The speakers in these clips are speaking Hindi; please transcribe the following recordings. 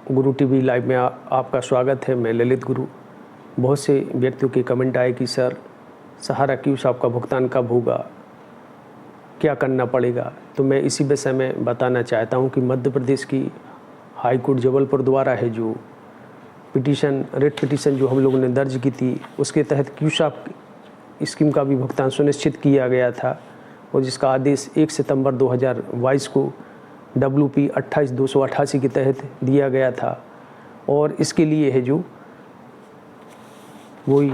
गुरु टीवी लाइव में आपका स्वागत है। मैं ललित गुरु। बहुत से व्यक्तियों के कमेंट आए कि सर सहारा क्यूसाप का भुगतान कब होगा, क्या करना पड़ेगा। तो मैं इसी विषय में बताना चाहता हूं कि मध्य प्रदेश की हाई कोर्ट जबलपुर द्वारा है जो रिट पिटीशन जो हम लोगों ने दर्ज की थी, उसके तहत क्यूसाप स्कीम का भी भुगतान सुनिश्चित किया गया था और जिसका आदेश 1 सितंबर 2022 को WP 28288 के तहत दिया गया था। और इसके लिए है जो वही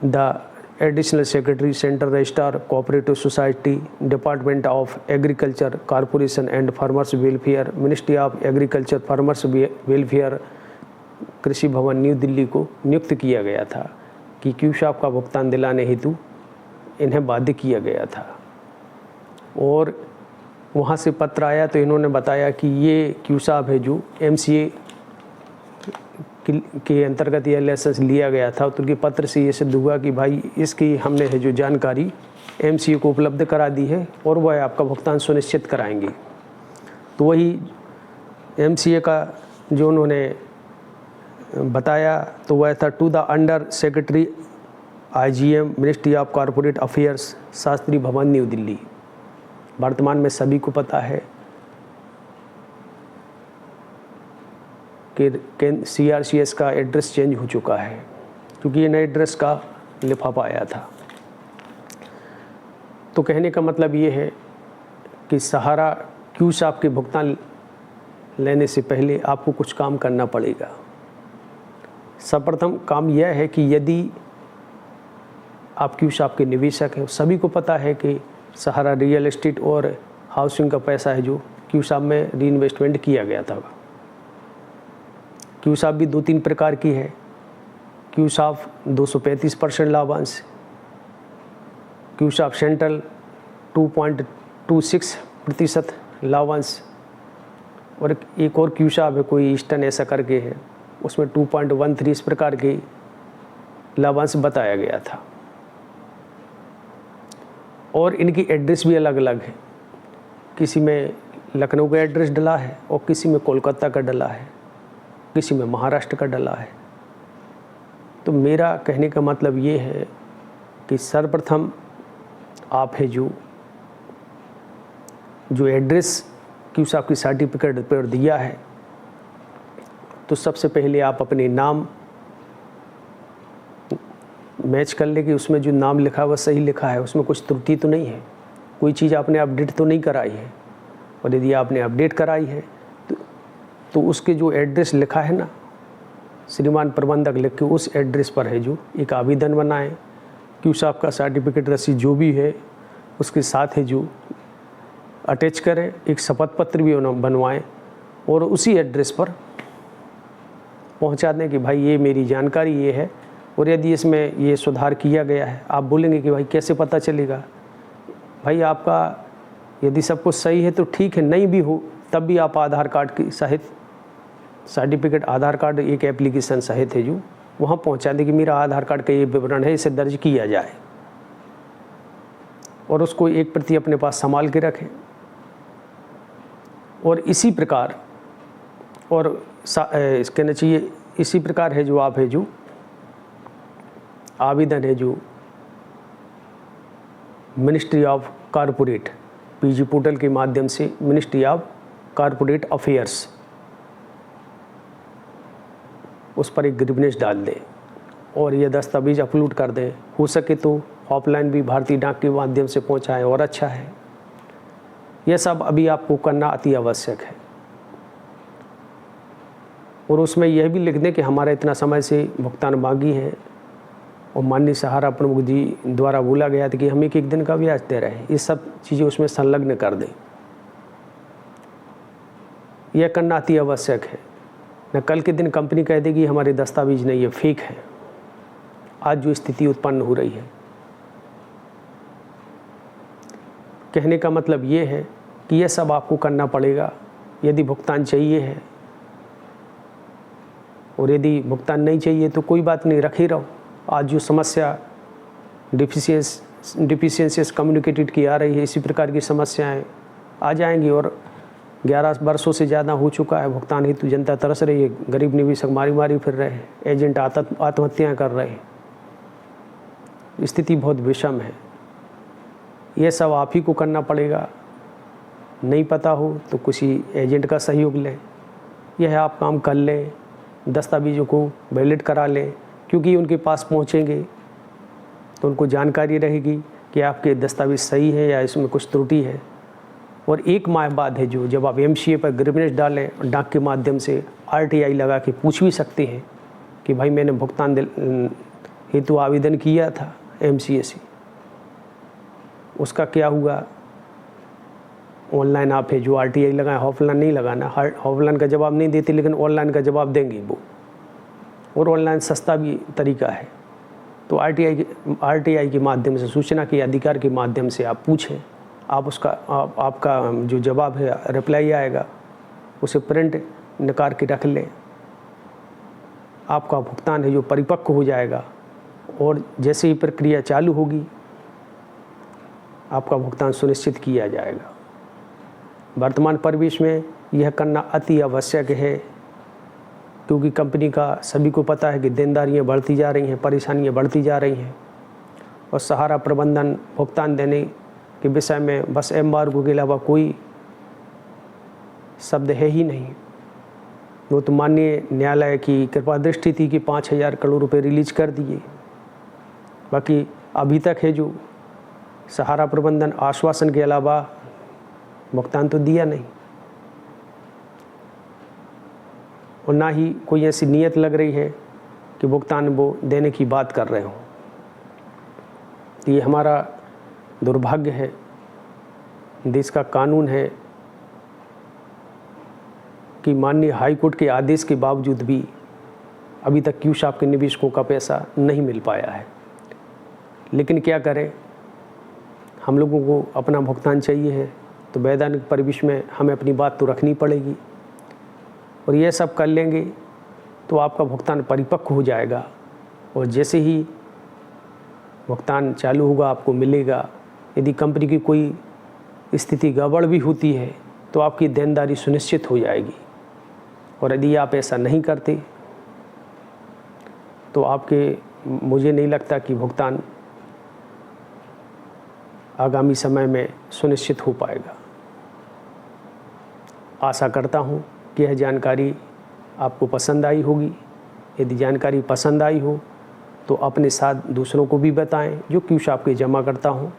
the additional secretary central registrar cooperative society department of agriculture corporation and farmers welfare ministry of agriculture farmers welfare कृषि भवन न्यू दिल्ली को नियुक्त किया गया था कि क्यूसाप का भुगतान दिलाने हेतु इन्हें बाध्य किया गया था। और वहाँ से पत्र आया तो इन्होंने बताया कि ये क्यूसाप है जो MCA के अंतर्गत यह लाइसेंस लिया गया था। तो उनके पत्र से ये सिद्ध हुआ कि भाई इसकी हमने है जो जानकारी MCA को उपलब्ध करा दी है और वह आपका भुगतान सुनिश्चित कराएंगे। तो वही MCA का जो उन्होंने बताया तो वह था to the under secretary IGM ministry of corporate affairs Shastri Bhawan New Delhi. वर्तमान में सभी को पता है कि CRCS का एड्रेस चेंज हो चुका है क्योंकि ये नए एड्रेस का लिफाफा आया था। तो कहने का मतलब ये है कि सहारा क्यूसाप के भुगतान लेने से पहले आपको कुछ काम करना पड़ेगा। सर्वप्रथम काम यह है कि यदि आप क्यूसाप के निवेशक हैं, सभी को पता है कि सहारा रियल एस्टेट और हाउसिंग का पैसा है जो क्यूसाप में रीइन्वेस्टमेंट किया गया था। क्यूसाप भी 2-3 प्रकार की है। क्यूसाप 235% लाभांश, क्यूसाप सेंट्रल 2.26% लाभांश और एक और क्यूसाप है कोई ईस्टर्न ऐसा करके है, उसमें 2.13 इस प्रकार के लाभांश बताया गया था। और इनकी एड्रेस भी अलग अलग है। किसी में लखनऊ का एड्रेस डला है और किसी में कोलकाता का डला है, किसी में महाराष्ट्र का डला है। तो मेरा कहने का मतलब ये है कि सर्वप्रथम आप है जो एड्रेस क्यूसाप की सर्टिफिकेट पर दिया है तो सबसे पहले आप अपने नाम मैच कर ले कि उसमें जो नाम लिखा है वह सही लिखा है, उसमें कुछ त्रुटि तो नहीं है, कोई चीज़ आपने अपडेट तो नहीं कराई है। और यदि आपने अपडेट कराई है तो उसके जो एड्रेस लिखा है ना, श्रीमान प्रबंधक लिख के उस एड्रेस पर है जो एक आवेदन बनाएं। क्यूसाप का सर्टिफिकेट रसीद जो भी है उसके साथ है जो अटैच करें, एक शपथ पत्र भी बनवाएं और उसी एड्रेस पर पहुंचा दें कि भाई ये मेरी जानकारी ये है और यदि इसमें ये सुधार किया गया है। आप बोलेंगे कि भाई कैसे पता चलेगा। भाई आपका यदि सब कुछ सही है तो ठीक है, नहीं भी हो तब भी आप आधार कार्ड की सहित सर्टिफिकेट, आधार कार्ड एक एप्लीकेशन सहित है जो वहाँ पहुँचा दें कि मेरा आधार कार्ड का ये विवरण है, इसे दर्ज किया जाए और उसको एक प्रति अपने पास संभाल के रखें। और इसी प्रकार और कहना चाहिए इसी प्रकार है जो आप है जो आवेदन है जो ministry of corporate PG portal के माध्यम से मिनिस्ट्री ऑफ कॉरपोरेट अफेयर्स उस पर एक ग्रीवेंस डाल दें और ये दस्तावेज अपलोड कर दें। हो सके तो ऑफलाइन भी भारतीय डाक के माध्यम से पहुंचाएं और अच्छा है। यह सब अभी आपको करना अति आवश्यक है। और उसमें यह भी लिख दें कि हमारा इतना समय से भुगतान बाकी है और माननीय सहारा प्रमुख जी द्वारा बोला गया था कि हम एक दिन का ब्याज दे रहे हैं। ये सब चीज़ें उसमें संलग्न कर दें। यह करना अति आवश्यक है। न कल के दिन कंपनी कह देगी हमारे दस्तावेज नहीं, ये फेक है। आज जो स्थिति उत्पन्न हो रही है, कहने का मतलब ये है कि यह सब आपको करना पड़ेगा यदि भुगतान चाहिए है। और यदि भुगतान नहीं चाहिए तो कोई बात नहीं, रखे रहो। आज जो समस्या डिफिशियंसीज कम्युनिकेटेड की आ रही है, इसी प्रकार की समस्याएं आ जाएंगी और 11 वर्षों से ज़्यादा हो चुका है, भुगतान हेतु जनता तरस रही है, गरीब निवेशक मारी मारी फिर रहे हैं, एजेंट आत्महत्याएँ कर रहे हैं। स्थिति बहुत विषम है। ये सब आप ही को करना पड़ेगा। नहीं पता हो तो किसी एजेंट का सहयोग लें। यह है आप काम कर लें, दस्तावेज़ों को वैलिड करा लें, क्योंकि उनके पास पहुंचेंगे तो उनको जानकारी रहेगी कि आपके दस्तावेज़ सही है या इसमें कुछ त्रुटि है। और 1 माह बाद है जो जब आप MCA पर ग्रीवेंस डालें, डाक के माध्यम से RTI लगा के पूछ भी सकते हैं कि भाई मैंने भुगतान हेतु आवेदन किया था MCA से, उसका क्या हुआ। ऑनलाइन आप है जो RTI लगाएं, ऑफलाइन नहीं लगाना। ऑफलाइन का जवाब नहीं देते लेकिन ऑनलाइन का जवाब देंगे वो, और ऑनलाइन सस्ता भी तरीका है। तो RTI के माध्यम से, सूचना के अधिकार के माध्यम से आप पूछें। आप आपका जो जवाब है, रिप्लाई आएगा, उसे प्रिंट निकाल के रख लें। आपका भुगतान है जो परिपक्व हो जाएगा, और जैसे ही प्रक्रिया चालू होगी आपका भुगतान सुनिश्चित किया जाएगा। वर्तमान परिवेश में यह करना अति आवश्यक है, क्योंकि कंपनी का सभी को पता है कि देनदारियाँ बढ़ती जा रही हैं, परेशानियाँ बढ़ती जा रही हैं, और सहारा प्रबंधन भुगतान देने के विषय में बस एम्बार्गो के अलावा कोई शब्द है ही नहीं। वो तो माननीय न्यायालय की कृपा दृष्टि थी कि 5,000 करोड़ रुपए रिलीज कर दिए, बाकी अभी तक है जो सहारा प्रबंधन आश्वासन के अलावा भुगतान तो दिया नहीं, और ना ही कोई ऐसी नीयत लग रही है कि भुगतान वो देने की बात कर रहे हों। ये हमारा दुर्भाग्य है। देश का कानून है कि माननीय हाई कोर्ट के आदेश के बावजूद भी अभी तक क्यूसाप के निवेशकों का पैसा नहीं मिल पाया है। लेकिन क्या करें, हम लोगों को अपना भुगतान चाहिए है, तो वैधानिक परिवेश में हमें अपनी बात तो रखनी पड़ेगी, और ये सब कर लेंगे तो आपका भुगतान परिपक्व हो जाएगा, और जैसे ही भुगतान चालू होगा आपको मिलेगा। यदि कंपनी की कोई स्थिति गड़बड़ भी होती है तो आपकी देनदारी सुनिश्चित हो जाएगी, और यदि आप ऐसा नहीं करते तो मुझे नहीं लगता कि भुगतान आगामी समय में सुनिश्चित हो पाएगा। आशा करता हूँ कि यह जानकारी आपको पसंद आई होगी। यदि जानकारी पसंद आई हो तो अपने साथ दूसरों को भी बताएं जो क्यूसाप के जमा करता हूँ।